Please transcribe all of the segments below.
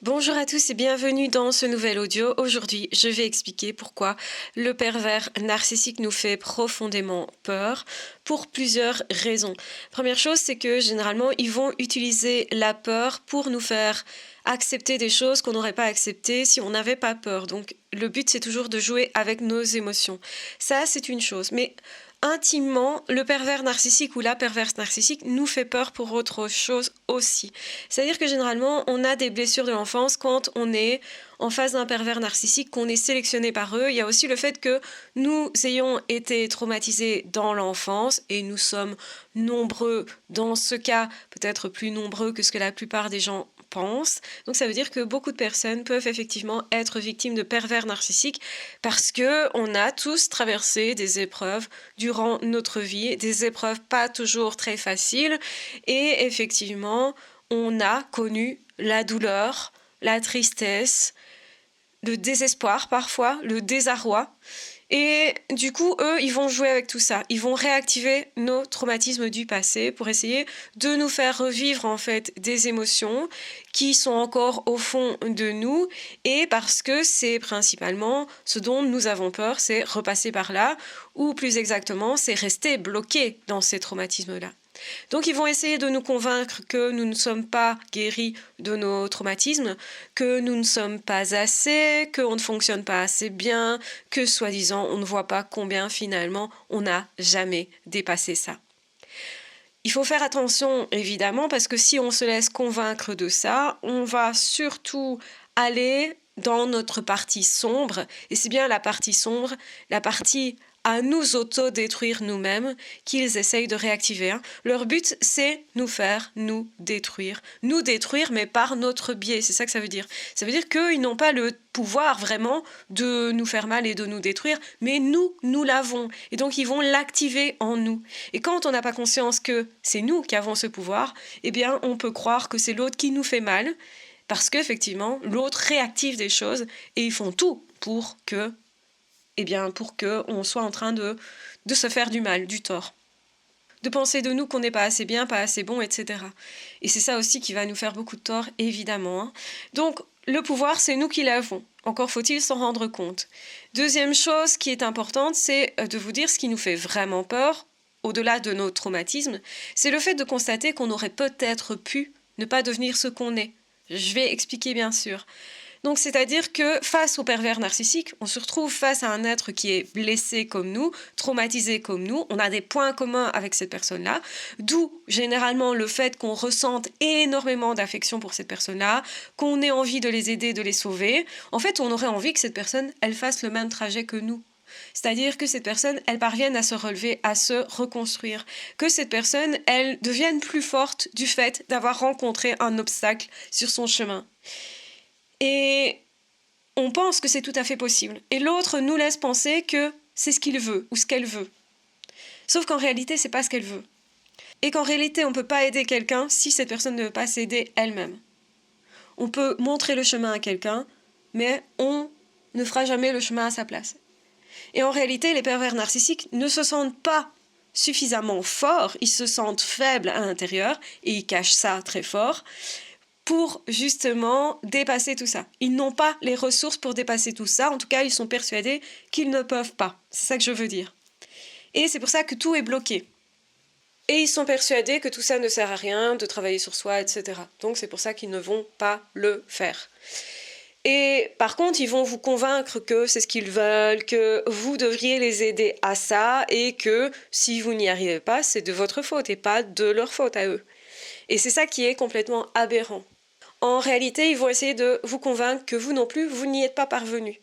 Bonjour à tous et bienvenue dans ce nouvel audio. Aujourd'hui, je vais expliquer pourquoi le pervers narcissique nous fait profondément peur pour plusieurs raisons. Première chose, c'est que généralement, ils vont utiliser la peur pour nous faire accepter des choses qu'on n'aurait pas acceptées si on n'avait pas peur. Donc, le but, c'est toujours de jouer avec nos émotions. Ça, c'est une chose. Mais intimement, le pervers narcissique ou la perverse narcissique nous fait peur pour autre chose aussi. C'est-à-dire que généralement, on a des blessures de l'enfance quand on est en face d'un pervers narcissique, qu'on est sélectionné par eux. Il y a aussi le fait que nous ayons été traumatisés dans l'enfance et nous sommes nombreux dans ce cas, peut-être plus nombreux que ce que la plupart des gens pensent. Donc ça veut dire que beaucoup de personnes peuvent effectivement être victimes de pervers narcissiques parce que on a tous traversé des épreuves durant notre vie, des épreuves pas toujours très faciles et effectivement, on a connu la douleur, la tristesse, le désespoir parfois, le désarroi. Et du coup, eux, ils vont jouer avec tout ça. Ils vont réactiver nos traumatismes du passé pour essayer de nous faire revivre en fait des émotions qui sont encore au fond de nous. Et parce que c'est principalement ce dont nous avons peur, c'est repasser par là, ou plus exactement, c'est rester bloqué dans ces traumatismes-là. Donc ils vont essayer de nous convaincre que nous ne sommes pas guéris de nos traumatismes, que nous ne sommes pas assez, qu'on ne fonctionne pas assez bien, que soi-disant on ne voit pas combien finalement on n'a jamais dépassé ça. Il faut faire attention évidemment parce que si on se laisse convaincre de ça, on va surtout aller dans notre partie sombre, et c'est bien la partie sombre, la partie à nous auto-détruire nous-mêmes qu'ils essayent de réactiver. Leur but, c'est nous faire nous détruire, mais par notre biais, c'est ça que ça veut dire. Ça veut dire qu'ils n'ont pas le pouvoir vraiment de nous faire mal et de nous détruire, mais nous l'avons. Et donc, ils vont l'activer en nous. Et quand on n'a pas conscience que c'est nous qui avons ce pouvoir, eh bien, on peut croire que c'est l'autre qui nous fait mal, parce qu'effectivement, l'autre réactive des choses et ils font tout pour que on soit en train de se faire du mal, du tort. De penser de nous qu'on n'est pas assez bien, pas assez bon, etc. Et c'est ça aussi qui va nous faire beaucoup de tort, évidemment. Donc, le pouvoir, c'est nous qui l'avons. Encore faut-il s'en rendre compte. Deuxième chose qui est importante, c'est de vous dire ce qui nous fait vraiment peur, au-delà de nos traumatismes, c'est le fait de constater qu'on aurait peut-être pu ne pas devenir ce qu'on est. Je vais expliquer bien sûr. Donc, c'est-à-dire que face au pervers narcissique, on se retrouve face à un être qui est blessé comme nous, traumatisé comme nous, on a des points communs avec cette personne-là, d'où généralement le fait qu'on ressente énormément d'affection pour cette personne-là, qu'on ait envie de les aider, de les sauver. En fait, on aurait envie que cette personne, elle fasse le même trajet que nous. C'est-à-dire que cette personne, elle parvienne à se relever, à se reconstruire. Que cette personne, elle devienne plus forte du fait d'avoir rencontré un obstacle sur son chemin. Et on pense que c'est tout à fait possible. Et l'autre nous laisse penser que c'est ce qu'il veut ou ce qu'elle veut. Sauf qu'en réalité, c'est pas ce qu'elle veut. Et qu'en réalité, on ne peut pas aider quelqu'un si cette personne ne veut pas s'aider elle-même. On peut montrer le chemin à quelqu'un, mais on ne fera jamais le chemin à sa place. Et en réalité, les pervers narcissiques ne se sentent pas suffisamment forts, ils se sentent faibles à l'intérieur, et ils cachent ça très fort, pour justement dépasser tout ça. Ils n'ont pas les ressources pour dépasser tout ça, en tout cas ils sont persuadés qu'ils ne peuvent pas. C'est ça que je veux dire. Et c'est pour ça que tout est bloqué. Et ils sont persuadés que tout ça ne sert à rien, de travailler sur soi, etc. Donc c'est pour ça qu'ils ne vont pas le faire. Et par contre, ils vont vous convaincre que c'est ce qu'ils veulent, que vous devriez les aider à ça, et que si vous n'y arrivez pas, c'est de votre faute et pas de leur faute à eux. Et c'est ça qui est complètement aberrant. En réalité, ils vont essayer de vous convaincre que vous non plus, vous n'y êtes pas parvenu.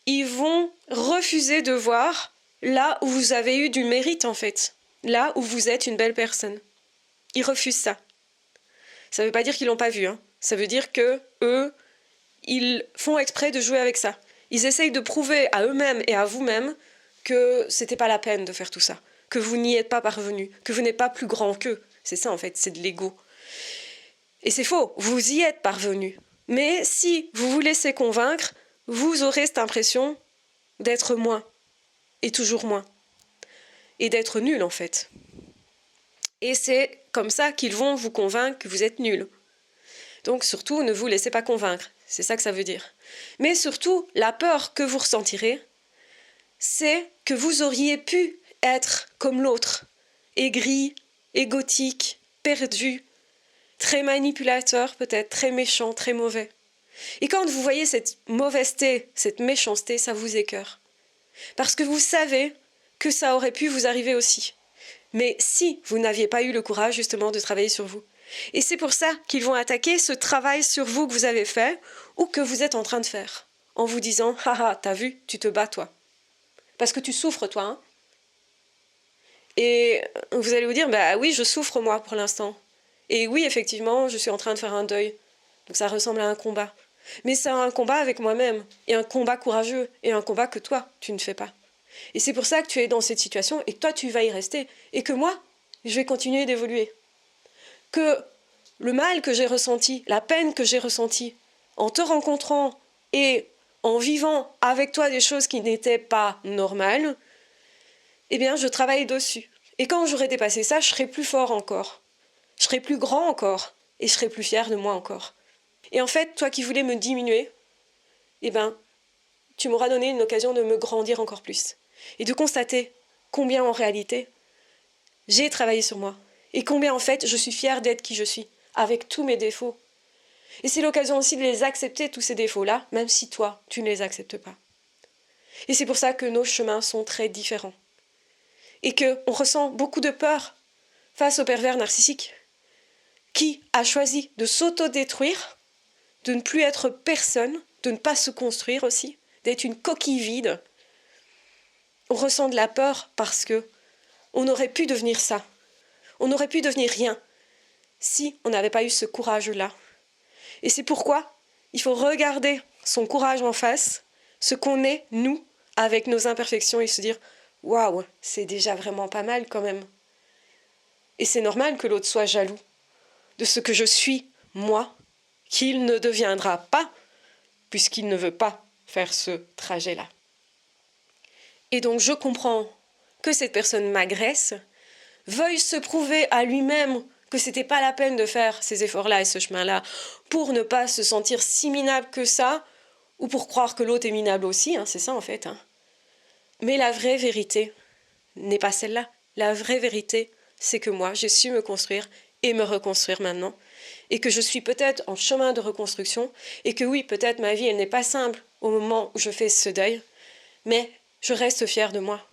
Ils vont refuser de voir là où vous avez eu du mérite, en fait. Là où vous êtes une belle personne. Ils refusent ça. Ça ne veut pas dire qu'ils l'ont pas vu, hein. Ça veut dire que eux, ils font exprès de jouer avec ça. Ils essayent de prouver à eux-mêmes et à vous-même que c'était pas la peine de faire tout ça. Que vous n'y êtes pas parvenu. Que vous n'êtes pas plus grand qu'eux. C'est ça, en fait, c'est de l'ego. Et c'est faux, vous y êtes parvenu. Mais si vous vous laissez convaincre, vous aurez cette impression d'être moins, et toujours moins, et d'être nul en fait. Et c'est comme ça qu'ils vont vous convaincre que vous êtes nul. Donc surtout, ne vous laissez pas convaincre, c'est ça que ça veut dire. Mais surtout, la peur que vous ressentirez, c'est que vous auriez pu être comme l'autre, aigri, égotique, perdu, très manipulateur peut-être, très méchant, très mauvais. Et quand vous voyez cette mauvaiseté, cette méchanceté, ça vous écœure. Parce que vous savez que ça aurait pu vous arriver aussi. Mais si vous n'aviez pas eu le courage justement de travailler sur vous. Et c'est pour ça qu'ils vont attaquer ce travail sur vous que vous avez fait ou que vous êtes en train de faire. En vous disant, haha, t'as vu, tu te bats toi. Parce que tu souffres toi, hein. Et vous allez vous dire, bah oui, je souffre moi pour l'instant. Et oui, effectivement, je suis en train de faire un deuil. Donc ça ressemble à un combat. Mais c'est un combat avec moi-même, et un combat courageux, et un combat que toi, tu ne fais pas. Et c'est pour ça que tu es dans cette situation, et que toi, tu vas y rester, et que moi, je vais continuer d'évoluer. Que le mal que j'ai ressenti, la peine que j'ai ressentie, en te rencontrant et en vivant avec toi des choses qui n'étaient pas normales, eh bien, je travaille dessus. Et quand j'aurai dépassé ça, je serai plus fort encore. Je serai plus grand encore, et je serai plus fier de moi encore. Et en fait, toi qui voulais me diminuer, eh ben, tu m'auras donné une occasion de me grandir encore plus. Et de constater combien en réalité, j'ai travaillé sur moi. Et combien en fait, je suis fière d'être qui je suis, avec tous mes défauts. Et c'est l'occasion aussi de les accepter, tous ces défauts-là, même si toi, tu ne les acceptes pas. Et c'est pour ça que nos chemins sont très différents. Et qu'on ressent beaucoup de peur face au pervers narcissique, qui a choisi de s'autodétruire, de ne plus être personne, de ne pas se construire aussi, d'être une coquille vide. On ressent de la peur parce que on aurait pu devenir ça. On aurait pu devenir rien si on n'avait pas eu ce courage-là. Et c'est pourquoi il faut regarder son courage en face, ce qu'on est, nous, avec nos imperfections, et se dire « Waouh, c'est déjà vraiment pas mal quand même ». Et c'est normal que l'autre soit jaloux de ce que je suis, moi, qu'il ne deviendra pas, puisqu'il ne veut pas faire ce trajet-là. Et donc je comprends que cette personne m'agresse, veuille se prouver à lui-même que c'était pas la peine de faire ces efforts-là et ce chemin-là pour ne pas se sentir si minable que ça, ou pour croire que l'autre est minable aussi, hein, c'est ça en fait. Hein. Mais la vraie vérité n'est pas celle-là. La vraie vérité, c'est que moi, j'ai su me construire et me reconstruire maintenant, et que je suis peut-être en chemin de reconstruction, et que oui, peut-être ma vie, elle n'est pas simple au moment où je fais ce deuil, mais je reste fière de moi.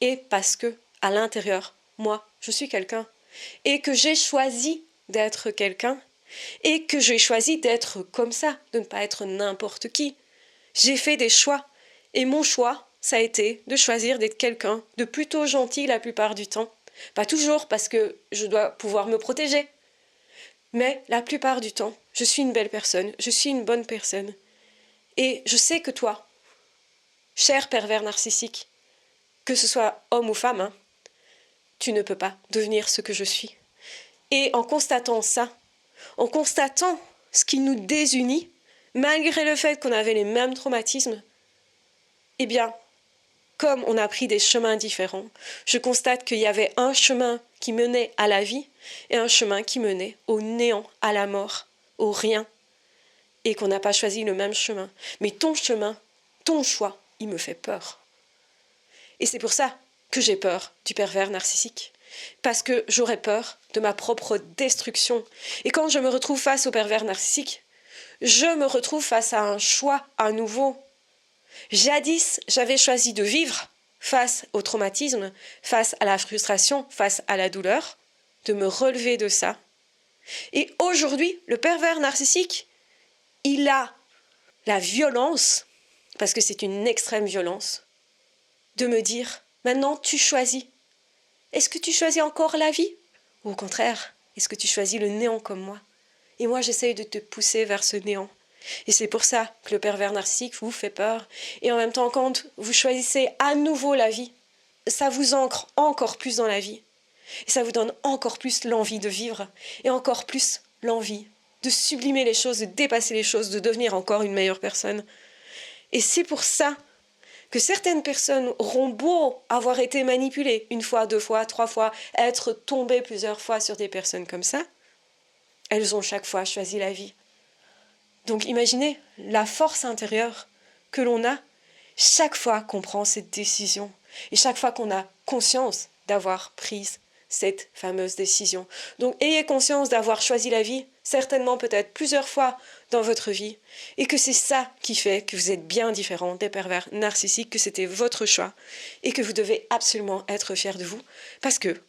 Et parce que, à l'intérieur, moi, je suis quelqu'un. Et que j'ai choisi d'être quelqu'un. Et que j'ai choisi d'être comme ça, de ne pas être n'importe qui. J'ai fait des choix. Et mon choix, ça a été de choisir d'être quelqu'un de plutôt gentil la plupart du temps. Pas toujours, parce que je dois pouvoir me protéger. Mais la plupart du temps, je suis une belle personne, je suis une bonne personne. Et je sais que toi, cher pervers narcissique, que ce soit homme ou femme, hein, tu ne peux pas devenir ce que je suis. Et en constatant ça, en constatant ce qui nous désunit, malgré le fait qu'on avait les mêmes traumatismes, eh bien, comme on a pris des chemins différents, je constate qu'il y avait un chemin qui menait à la vie et un chemin qui menait au néant, à la mort, au rien, et qu'on n'a pas choisi le même chemin. Mais ton chemin, ton choix, il me fait peur. Et c'est pour ça que j'ai peur du pervers narcissique. Parce que j'aurais peur de ma propre destruction. Et quand je me retrouve face au pervers narcissique, je me retrouve face à un choix à nouveau. Jadis, j'avais choisi de vivre face au traumatisme, face à la frustration, face à la douleur, de me relever de ça. Et aujourd'hui, le pervers narcissique, il a la violence, parce que c'est une extrême violence, de me dire, maintenant tu choisis. Est-ce que tu choisis encore la vie? Ou au contraire, est-ce que tu choisis le néant comme moi? Et moi, j'essaye de te pousser vers ce néant. Et c'est pour ça que le pervers narcissique vous fait peur. Et en même temps, quand vous choisissez à nouveau la vie, ça vous ancre encore plus dans la vie. Et ça vous donne encore plus l'envie de vivre. Et encore plus l'envie de sublimer les choses, de dépasser les choses, de devenir encore une meilleure personne. Et c'est pour ça que certaines personnes auront beau avoir été manipulées 1 fois, 2 fois, 3 fois, être tombées plusieurs fois sur des personnes comme ça, elles ont chaque fois choisi la vie. Donc imaginez la force intérieure que l'on a chaque fois qu'on prend cette décision et chaque fois qu'on a conscience d'avoir pris cette fameuse décision. Donc ayez conscience d'avoir choisi la vie, certainement peut-être plusieurs fois dans votre vie, et que c'est ça qui fait que vous êtes bien différent des pervers narcissiques, que c'était votre choix, et que vous devez absolument être fier de vous, parce que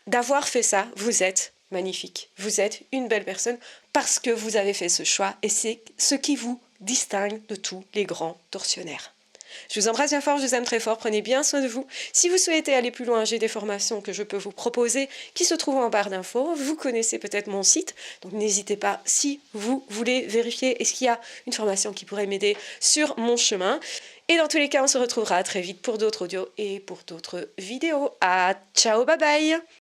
d'avoir fait ça, vous êtes magnifique, vous êtes une belle personne, parce que vous avez fait ce choix, et c'est ce qui vous distingue de tous les grands tortionnaires. Je vous embrasse bien fort, je vous aime très fort, prenez bien soin de vous. Si vous souhaitez aller plus loin, j'ai des formations que je peux vous proposer qui se trouvent en barre d'infos. Vous connaissez peut-être mon site, donc n'hésitez pas si vous voulez vérifier est-ce qu'il y a une formation qui pourrait m'aider sur mon chemin. Et dans tous les cas, on se retrouvera très vite pour d'autres audios et pour d'autres vidéos. Ciao, bye bye!